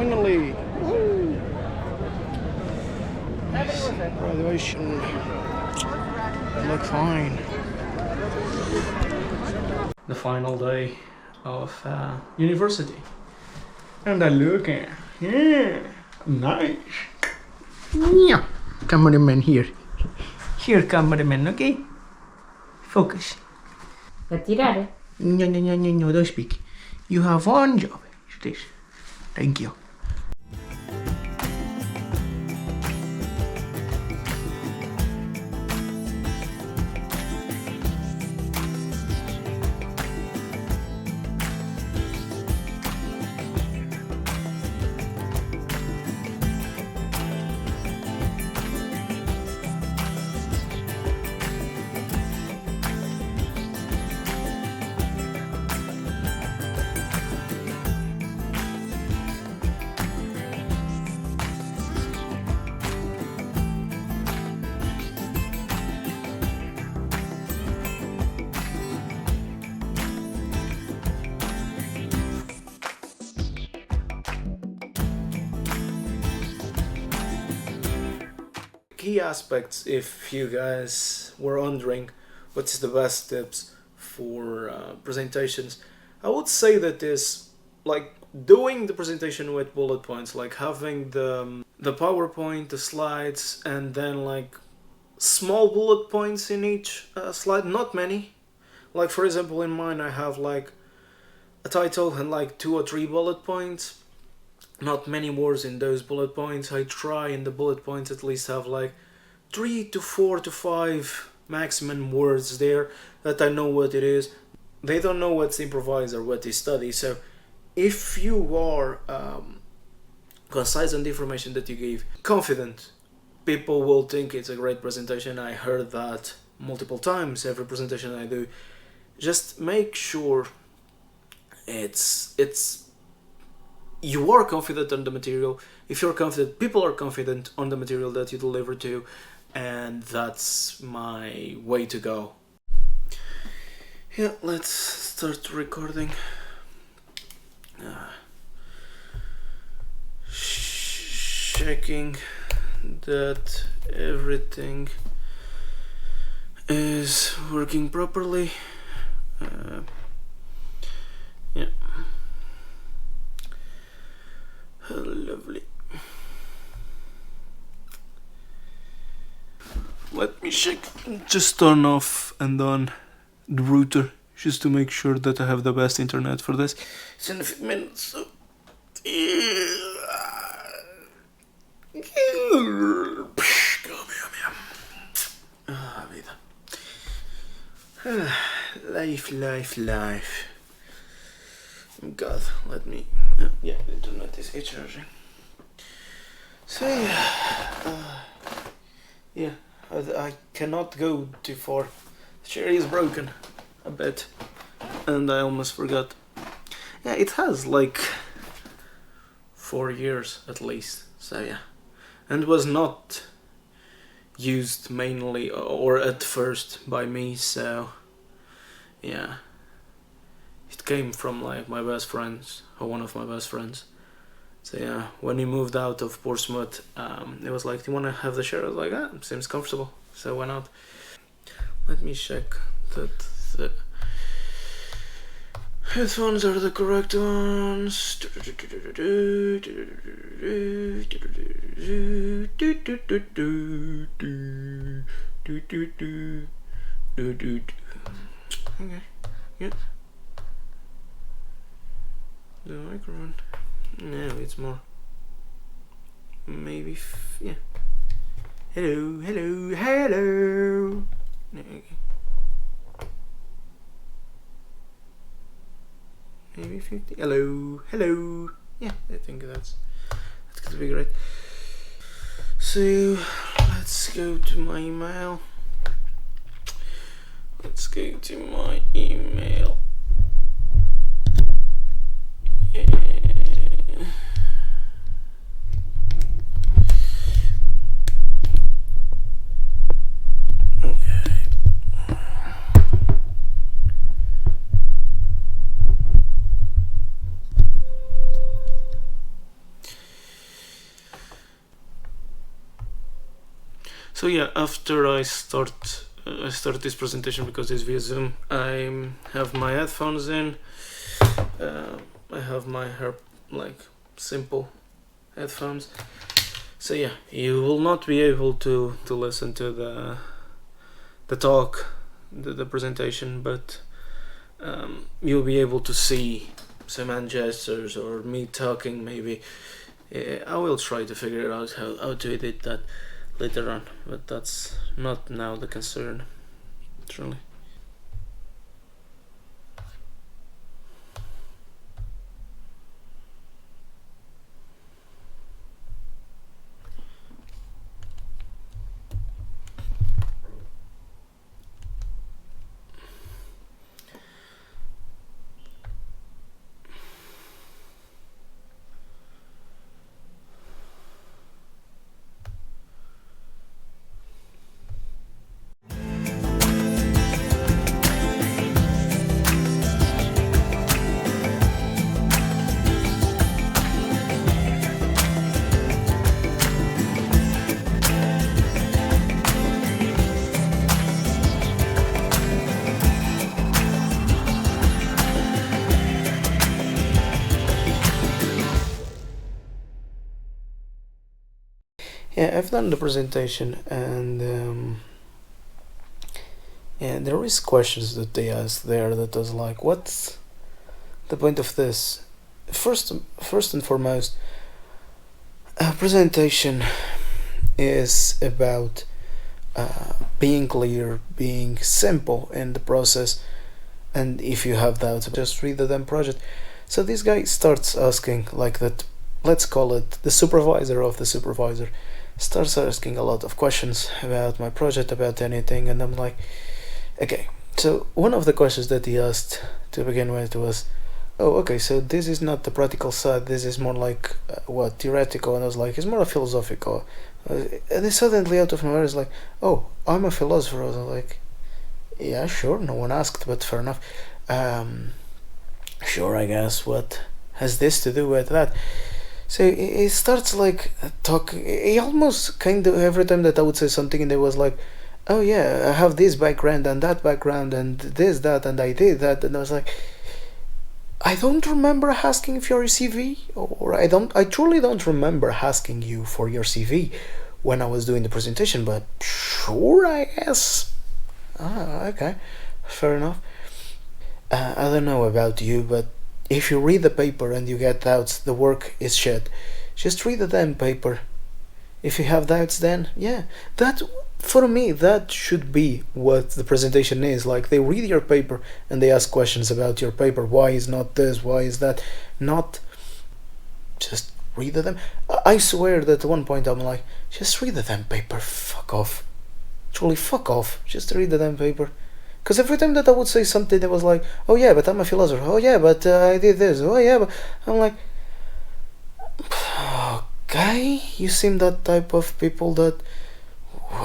finally. Woo. Graduation. Look fine. The final day of university. And I look at, yeah, nice. Yeah. Cameraman here. Here, cameraman, okay? Focus. Retirare. No, don't speak. You have one job. It's this. Thank you. Key aspects, if you guys were wondering what's the best tips for presentations, I would say that is like doing the presentation with bullet points, like having the PowerPoint, the slides, and then like small bullet points in each slide, not many. Like for example in mine I have like a title and like 2 or 3 bullet points. Not many words in those bullet points. I try in the bullet points at least have like 3 to 4 to 5 maximum words there that I know what it is. They don't know what's improvise or what is study. So if you are concise on the information that you give, confident, people will think it's a great presentation. I heard that multiple times every presentation I do. Just make sure it's you are confident on the material. If you're confident, people are confident on the material that you deliver to, and that's my way to go. Yeah, let's start recording. Checking that everything is working properly. Yeah. Lovely. Let me check. Just turn off and on the router just to make sure that I have the best internet for this. It's in a few minutes, so life. God, let me. Yeah, the internet is charging. So yeah, I cannot go too far. The chair is broken a bit, and I almost forgot. Yeah, it has like 4 years at least. So yeah, and was not used mainly or at first by me. So yeah. It came from like my best friends, or one of my best friends. So yeah, when he moved out of Portsmouth, it was like, do you want to have the chair? I was like, seems comfortable, so why not? Let me check that the headphones are the correct ones. Okay, yeah. The microphone. No, it's more. Maybe. Yeah. Hello. No, okay. Maybe 50. Hello. Yeah, I think that's gonna be great. So let's go to my email. So yeah, after I start this presentation because it's via Zoom. I have my headphones in. I have my simple headphones. So yeah, you will not be able to listen to the talk, the presentation, but you'll be able to see some hand gestures or me talking maybe. I will try to figure out how to edit that later on, but that's not now the concern, truly. Yeah, I've done the presentation, and there is questions that they ask there that was like, what's the point of this? First and foremost, a presentation is about being clear, being simple in the process, and if you have doubts, just read the damn project. So this guy starts asking like that. Let's call it the supervisor of the supervisor. Starts asking a lot of questions about my project, about anything, and I'm like, okay. So one of the questions that he asked to begin with was, oh, okay, so this is not the practical side, this is more like what, theoretical, and I was like, it's more a philosophical. And then suddenly out of nowhere is like, oh, I'm a philosopher. I was like, yeah, sure, no one asked, but fair enough. Sure, I guess, what has this to do with that? So it starts like talking. He almost kind of every time that I would say something, and it was like, "Oh yeah, I have this background and that background and this that and I did that," and I was like, I don't remember asking for your CV, or I truly don't remember asking you for your CV when I was doing the presentation. But sure, I guess. Okay, fair enough. I don't know about you, but if you read the paper and you get doubts, the work is shit. Just read the damn paper. If you have doubts, then yeah, that for me that should be what the presentation is. Like, they read your paper and they ask questions about your paper. Why is not this? Why is that? Not just read them. I swear that at one point I'm like, just read the damn paper. Fuck off. Truly, fuck off. Just read the damn paper. Because every time that I would say something that was like, oh yeah, but I'm a philosopher. Oh yeah, but I did this. Oh yeah, but I'm like, okay, you seem that type of people that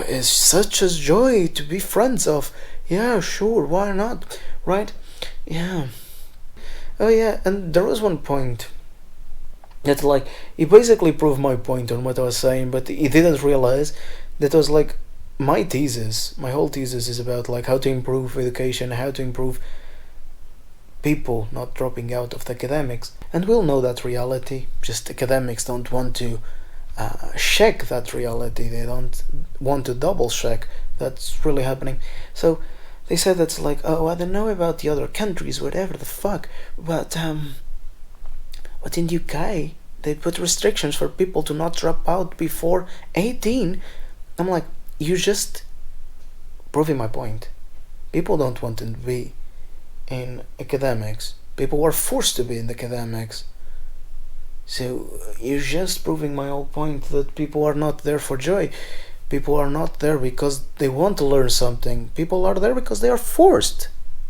is such a joy to be friends of. Yeah, sure, why not? Right? Yeah. Oh yeah, and there was one point that like, he basically proved my point on what I was saying, but he didn't realize that I was like, my whole thesis is about like how to improve education, how to improve people not dropping out of the academics. And we'll know that reality, just academics don't want to check that reality, they don't want to double check that's really happening. So they said that's like, oh, I don't know about the other countries, whatever the fuck, but in the UK they put restrictions for people to not drop out before 18. I'm like, you just proving my point. People don't want to be in academics. People are forced to be in the academics. So you're just proving my whole point that people are not there for joy. People are not there because they want to learn something. People are there because they are forced.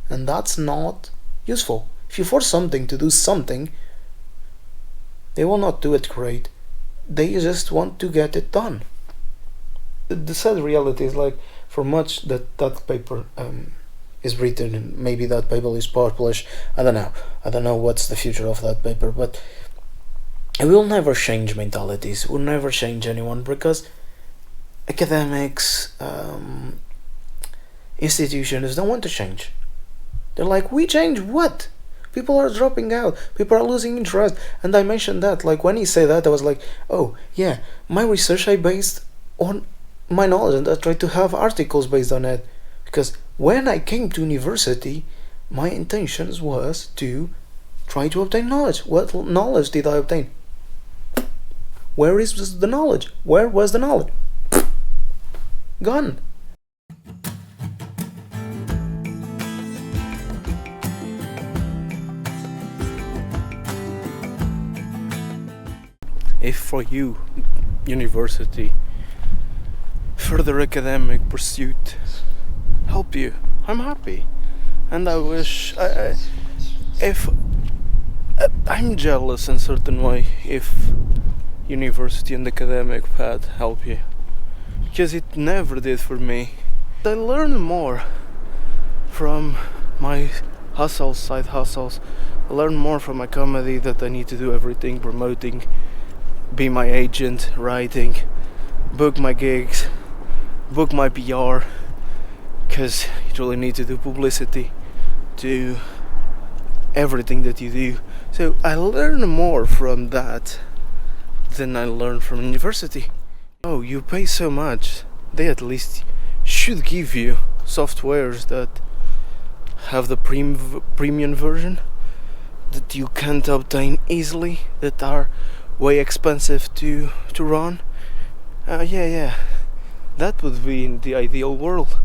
And that's not useful. If you force something to do something, they will not do it great. They just want to get it done. The sad reality is like, for much that paper is written, and maybe that paper is published, I don't know what's the future of that paper, but it will never change mentalities, will never change anyone, because academics, institutions don't want to change. They're like, we change what? People are dropping out. People are losing interest. And I mentioned that. Like, when he said that, I was like, oh, yeah, my research I based on my knowledge, and I tried to have articles based on it. Because when I came to university, my intentions was to try to obtain knowledge. What knowledge did I obtain? Where is the knowledge? Where was the knowledge? Gone. If for you, university, further academic pursuit help you, I'm happy. And I wish, if I'm jealous in certain way if university and academic path help you, because it never did for me. I learn more from my side hustles. I learn more from my comedy that I need to do everything, promoting, be my agent, writing, book my gigs, book my PR, because you really need to do publicity, do everything that you do. So I learn more from that than I learn from university. Oh, you pay so much, they at least should give you softwares that have the premium version that you can't obtain easily, that are way expensive to run. Yeah, that would be in the ideal world.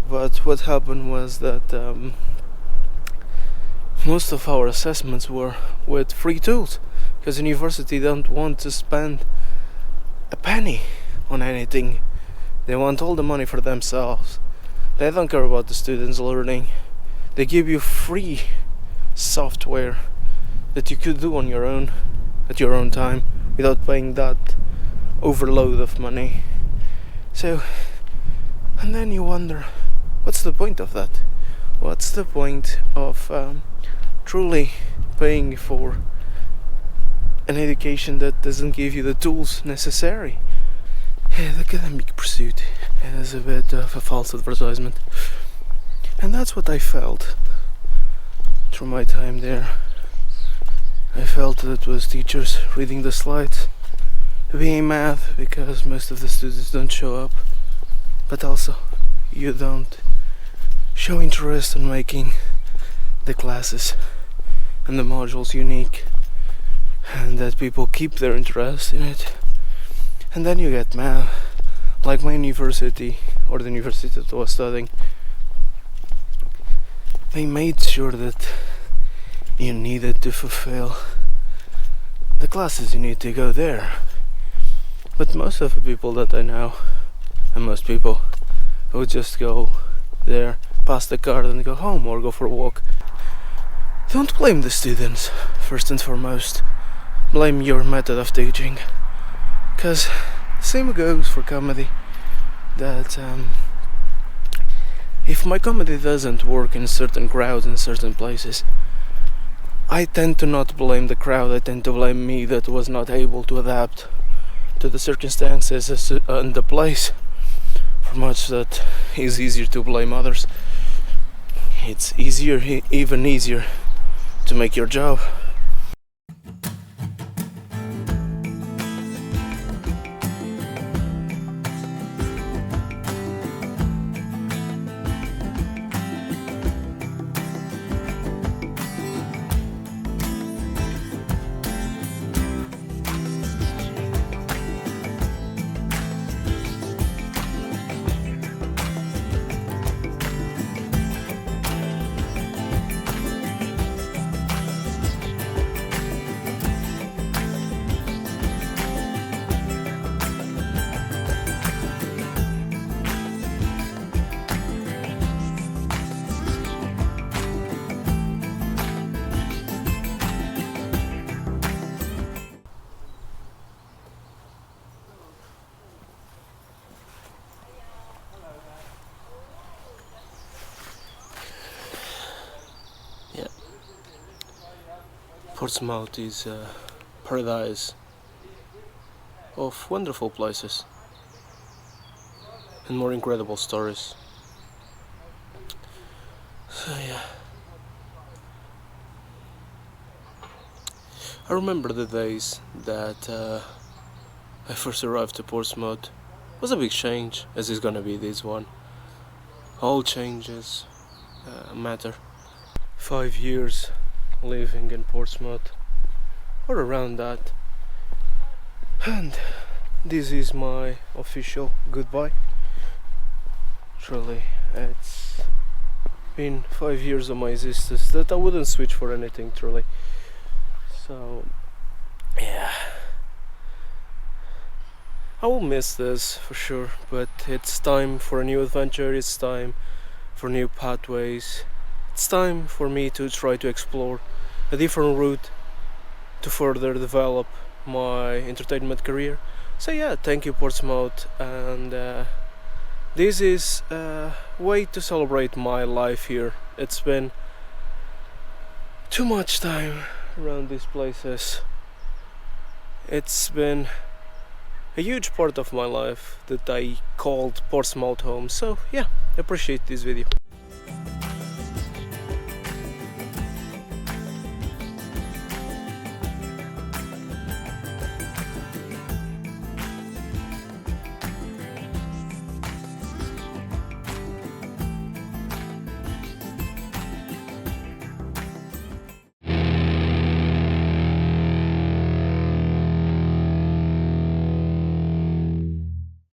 But what happened was that most of our assessments were with free tools, because university don't want to spend a penny on anything. They want all the money for themselves. They don't care about the students learning. They give you free software that you could do on your own at your own time without paying that overload of money. So, and then you wonder, what's the point of that? What's the point of truly paying for an education that doesn't give you the tools necessary? Yeah, the academic pursuit is a bit of a false advertisement. And that's what I felt through my time there. I felt that it was teachers reading the slides, being mad because most of the students don't show up, but also you don't show interest in making the classes and the modules unique, and that people keep their interest in it. And then you get mad, like my university, or the university that I was studying. They made sure that you needed to fulfill the classes, you need to go there. But most of the people that I know, and most people, would just go there, pass the card and go home or go for a walk. Don't blame the students, first and foremost. Blame your method of teaching. Because the same goes for comedy, that if my comedy doesn't work in certain crowds in certain places, I tend to not blame the crowd, I tend to blame me that was not able to adapt to the circumstances and the place. For much that is easier to blame others, it's even easier to make your job. Portsmouth is a paradise of wonderful places. and more incredible stories. So yeah, I remember the days that I first arrived to Portsmouth. It was a big change, as is gonna be this one. All changes matter. 5 years living in Portsmouth, or around that, and this is my official goodbye. Truly, it's been 5 years of my existence that I wouldn't switch for anything, truly. So, yeah, I will miss this for sure, but it's time for a new adventure, it's time for new pathways, it's time for me to try to explore a different route to further develop my entertainment career. So yeah, thank you Portsmouth, and this is a way to celebrate my life here. It's been too much time around these places. It's been a huge part of my life that I called Portsmouth home. So yeah, appreciate this video.